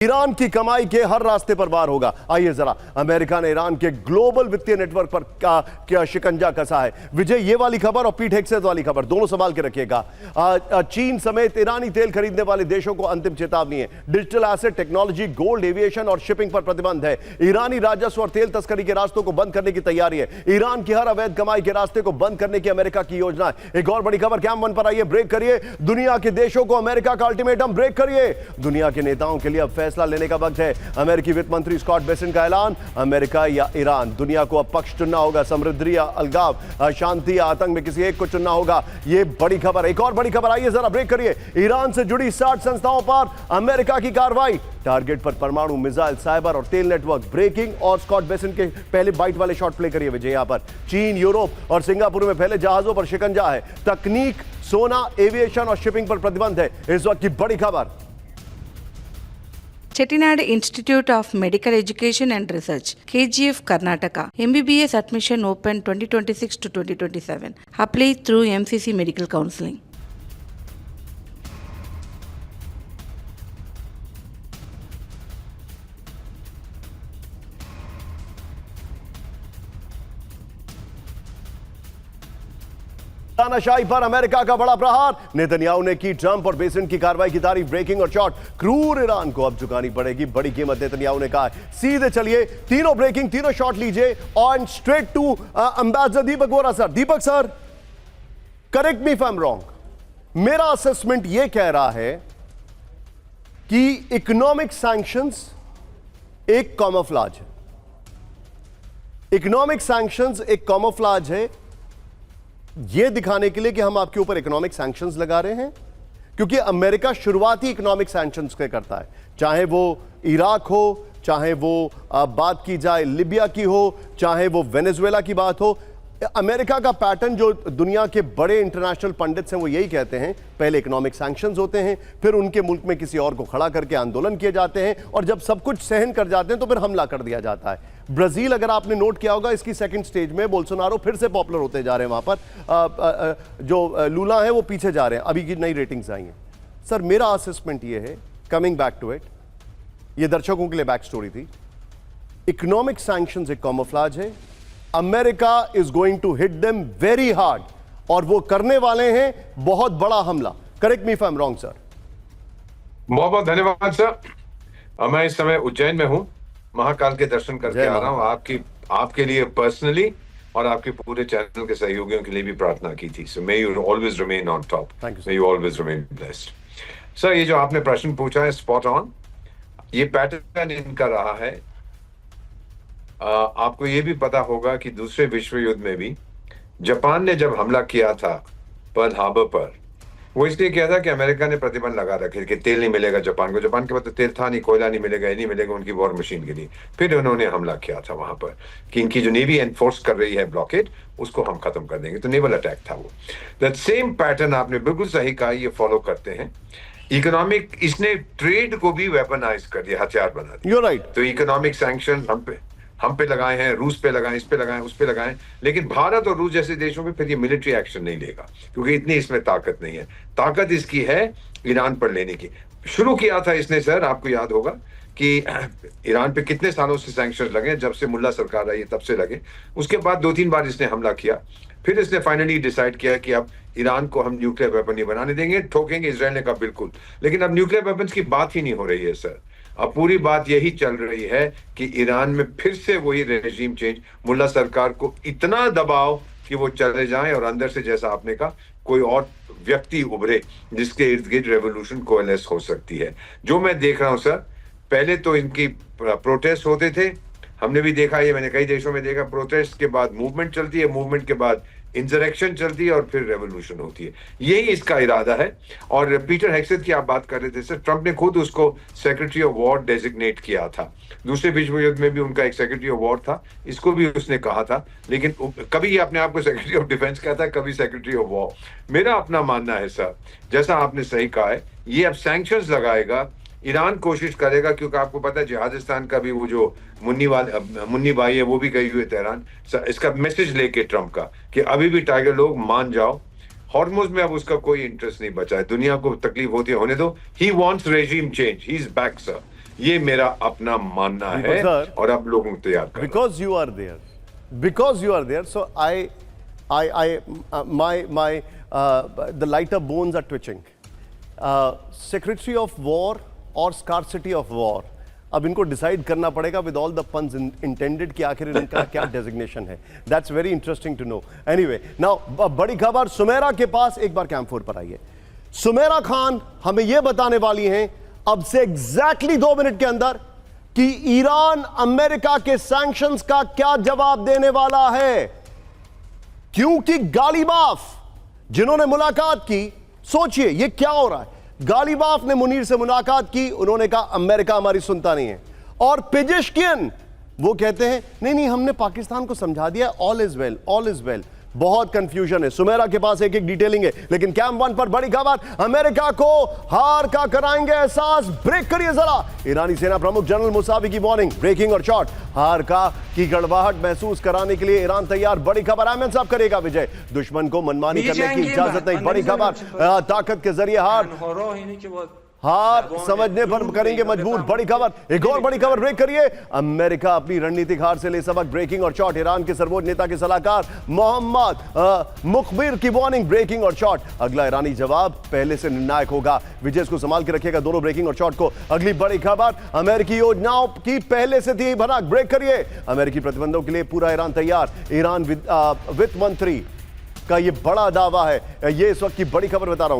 Iran की कमाई के हर रास्ते पर वार होगा। आइए जरा, अमेरिका ने ईरान के ग्लोबल वित्तीय नेटवर्क पर क्या शिकंजा कसा है। विजय, ये वाली खबर और पीठ हेक्सेस वाली खबर दोनों संभाल के रखिएगा। चीन समेत ईरानी तेल खरीदने वाले देशों को अंतिम चेतावनी है। Digital asset, technology, gold, aviation और शिपिंग पर प्रतिबंध है। ईरानी राजस्व और तेल तस्करी के रास्तों को बंद करने की तैयारी है। ईरान की हर अवैध कमाई के रास्ते को बंद करने की अमेरिका की योजना है। एक और बड़ी खबर कैम वन पर आइए, ब्रेक करिए। दुनिया के देशों को अमेरिका का अल्टीमेटम, ब्रेक करिए। दुनिया के नेताओं के लिए अब फैसला लेने का वक्त है। अमेरिकी वित्त मंत्री स्कॉट बेसेंट का ऐलान, अमेरिका या ईरान, दुनिया को अब पक्ष चुनना होगा। समृद्धि या अलगाव, शांति या आतंक में किसी एक को चुनना होगा। यह बड़ी खबर। एक और बड़ी खबर, आइए जरा ब्रेक करिए। ईरान से जुड़ी 60 संस्थाओं पर अमेरिका की कार्रवाई। टारगेट पर परमाणु, मिसाइल, साइबर और तेल नेटवर्क। ब्रेकिंग और स्कॉट बेसेंट के पहले बाइट वाले शॉट प्ले करिए विजय। यहां पर चीन, यूरोप और सिंगापुर में फैले जहाजों पर शिकंजा है। तकनीक, सोना, एविएशन और शिपिंग पर प्रतिबंध है। इस वक्त की बड़ी खबर। Chettinad Institute of Medical Education and Research, KGF, Karnataka. MBBS admission open 2026 to 2027. Apply through MCC Medical Counseling. तानाशाही पर अमेरिका का बड़ा प्रहार। नेतन्याहू ने की ट्रंप और बेसेंट की कार्रवाई की तारीफ। ब्रेकिंग और शॉट, क्रूर ईरान को अब चुकानी पड़ेगी बड़ी कीमत, नेतन्याहू ने कहा। सीधे चलिए, तीनों ब्रेकिंग, तीनों शॉट लीजिए और straight to ambassador Deepak Vora sir. Deepak sir, correct me if I am wrong, मेरा असेसमेंट यह कह रहा है कि इकोनॉमिक सैंक्शंस एक कॉमोफ्लाज है। इकोनॉमिक सैंक्शंस एक कॉमोफ्लाज है, यह दिखाने के लिए कि हम आपके ऊपर इकोनॉमिक सैंक्शंस लगा रहे हैं, क्योंकि अमेरिका शुरुआती इकोनॉमिक सैंक्शंस के करता है, चाहे वो इराक हो, चाहे वो बात की जाए लिबिया की हो, चाहे वो वेनेजुएला की बात हो। अमेरिका का पैटर्न, जो दुनिया के बड़े इंटरनेशनल पंडित्स हैं वो यही कहते हैं, पहले इकोनॉमिक सैंक्शंस होते हैं, फिर उनके मुल्क में किसी और को खड़ा करके आंदोलन किए जाते हैं, और जब सब कुछ सहन कर जाते हैं तो फिर हमला कर दिया जाता है। ब्राजील, अगर आपने नोट किया होगा, इसकी सेकंड स्टेज में बोल्सोनारो फिर से पॉपुलर होते जा रहे हैं। वहां पर जो लूला है वो पीछे जा रहे हैं, अभी की नई रेटिंग्स आई हैं। सर, मेरा असेसमेंट ये है, कमिंग बैक टू इट, ये दर्शकों के लिए बैक स्टोरी थी। इकोनॉमिक सैंक्शंस एक कैमोफ्लेज है। America is going to hit them very hard, और वो करने वाले हैं बहुत बड़ा हमला। Correct me if I am wrong sir. बहुत बहुत धन्यवाद सर। मैं इस समय उज्जैन में हूं, महाकाल के दर्शन करके आ रहा हूं। आपके लिए पर्सनली और आपके पूरे चैनल के सहयोगियों के लिए भी प्रार्थना की थी। So may you always remain on top, may you always remain blessed. Sir, ये जो आपने प्रश्न पूछा है स्पॉट ऑन। ये पैटर्न इनका रहा है। आपको ये भी पता होगा कि दूसरे विश्व युद्ध में भी जापान ने जब हमला किया था पर्ल हार्बर पर, वो इसलिए किया था कि अमेरिका ने प्रतिबंध लगा रखे कि तेल नहीं मिलेगा जापान को। जापान के पास तो तेल था नहीं, कोयला नहीं मिलेगा, ये नहीं मिलेगा उनकी वॉर मशीन के लिए। फिर उन्होंने हमला किया था वहां पर कि इनकी जो नेवी एनफोर्स कर रही है ब्लॉकेड, उसको हम खत्म कर देंगे। तो नेवल अटैक था वो। दैट सेम पैटर्न आपने बिल्कुल सही कहा, ये फॉलो करते हैं। इकोनॉमिक, इसने ट्रेड को भी वेपनाइज कर दिया, हथियार बना दिया। You're right. तो इकोनॉमिक सैंक्शन हम पे लगाए हैं, रूस पे लगाए, इस पे लगाए, उस पे लगाए, लेकिन भारत और रूस जैसे देशों पे फिर ये मिलिट्री एक्शन नहीं लेगा, क्योंकि इतनी इसमें ताकत नहीं है। ताकत इसकी है ईरान पर लेने की। शुरू किया था इसने सर, आपको याद होगा कि ईरान पे कितने सालों से सैंक्शन लगे, जब से मुल्ला सरकार आई है तब से लगे। उसके बाद 2-3 बार इसने हमला किया। फिर इसने फाइनली डिसाइड किया कि अब ईरान को हम न्यूक्लियर वेपन नहीं बनाने देंगे, ठोकेंगे। इजराइल ने कहा बिल्कुल, लेकिन अब न्यूक्लियर वेपन्स की बात ही नहीं हो रही है सर। अब पूरी बात यही चल रही है कि ईरान में फिर से वही रेजिम चेंज, मुल्ला सरकार को इतना दबाव कि वो चले जाएं और अंदर से, जैसा आपने कहा, कोई और व्यक्ति उभरे जिसके इर्द गिर्द रेवोल्यूशन कोएलेस हो सकती है। जो मैं देख रहा हूं सर, पहले तो इनकी प्रोटेस्ट होते थे, हमने भी देखा, ये मैंने कई देशों में देखा। प्रोटेस्ट के बाद मूवमेंट चलती है, मूवमेंट के बाद इंसरेक्शन चलती है और फिर रेवोल्यूशन होती है। यही इसका इरादा है। और पीटर हेक्सेथ की आप बात कर रहे थे सर, ट्रंप ने खुद उसको सेक्रेटरी ऑफ वॉर डेजिग्नेट किया था। दूसरे विश्व युद्ध में भी उनका एक सेक्रेटरी ऑफ वॉर था, इसको भी उसने कहा था, लेकिन कभी ये अपने आप को सेक्रेटरी ऑफ डिफेंस कहता है, कभी सेक्रेटरी ऑफ वॉर। मेरा अपना मानना है सर, जैसा आपने सही कहा है, ये अब सैंक्शंस लगाएगा। ईरान कोशिश करेगा, क्योंकि आपको पता है जिहादिस्तान का भी वो जो मुन्नी भाई है वो भी गई हुई तेहरान, इसका मैसेज लेके ट्रंप का कि अभी भी टाइगर लोग मान जाओ, हॉर्मुज में अब उसका कोई इंटरेस्ट नहीं बचा है, दुनिया को तकलीफ होती है होने दो। He wants regime change, he is back sir. ये मेरा अपना मानना है सर, और अब लोगों को तैयार करना। because you are there, so the lighter bones are twitching. Secretary of War और Scarcity of War, अब इनको डिसाइड करना पड़ेगा with all the puns intended कि आखिर इनका क्या डेजिग्नेशन है. That's very interesting to know. Anyway, now बड़ी खबर सुमेरा के पास, एक बार कैंप 4 पर आइए. सुमेरा खान हमें यह बताने वाली हैं अब से एग्जैक्टली 2 मिनट के अंदर कि ईरान अमेरिका के सैंक्शंस का क्या जवाब देने वाला है, क्योंकि गालिबाफ जिन्होंने मुलाकात की, सोचिए ये क्या हो रहा है. गालिबाफ ने मुनीर से मुलाकात की, उन्होंने कहा अमेरिका हमारी सुनता नहीं है, और पिजेश्कियन वो कहते हैं नहीं हमने पाकिस्तान को समझा दिया, all is well, all is well. बहुत कंफ्यूजन है. सुमेरा के पास एक एक डिटेलिंग है, लेकिन कैंप 1 पर बड़ी खबर, अमेरिका को हार का कराएंगे एहसास. ब्रेक करिए जरा. ईरानी सेना प्रमुख जनरल मुसावी की वार्निंग, ब्रेकिंग और शॉर्ट. हार का की गड़बड़ाहट महसूस कराने के लिए ईरान तैयार. बड़ी खबर अहमद साहब करेगा विजय. दुश्मन को मनमानी करने की इजाजत नहीं. बड़ी खबर, ताकत के जरिए हार समझने पर करेंगे मजबूर. बड़ी खबर, एक और बड़ी खबर. ब्रेक करिए. अमेरिका अपनी रणनीतिक हार से ले सबक. ब्रेकिंग और शॉर्ट. ईरान के सर्वोच्च नेता के सलाहकार मोहम्मद मुखबिर की वार्निंग, ब्रेकिंग और शॉर्ट. अगला ईरानी जवाब पहले से निर्णायक होगा. विजय इसको संभाल के रखेगा, दोनों ब्रेकिंग और शॉर्ट को. अगली बड़ी खबर, अमेरिकी योजनाओं की पहले से थी भनक. ब्रेक करिए. अमेरिकी प्रतिबंधों के लिए पूरा ईरान तैयार. ईरान वित्त मंत्री का यह बड़ा दावा है. ये इस वक्त की बड़ी खबर बता रहा हूं.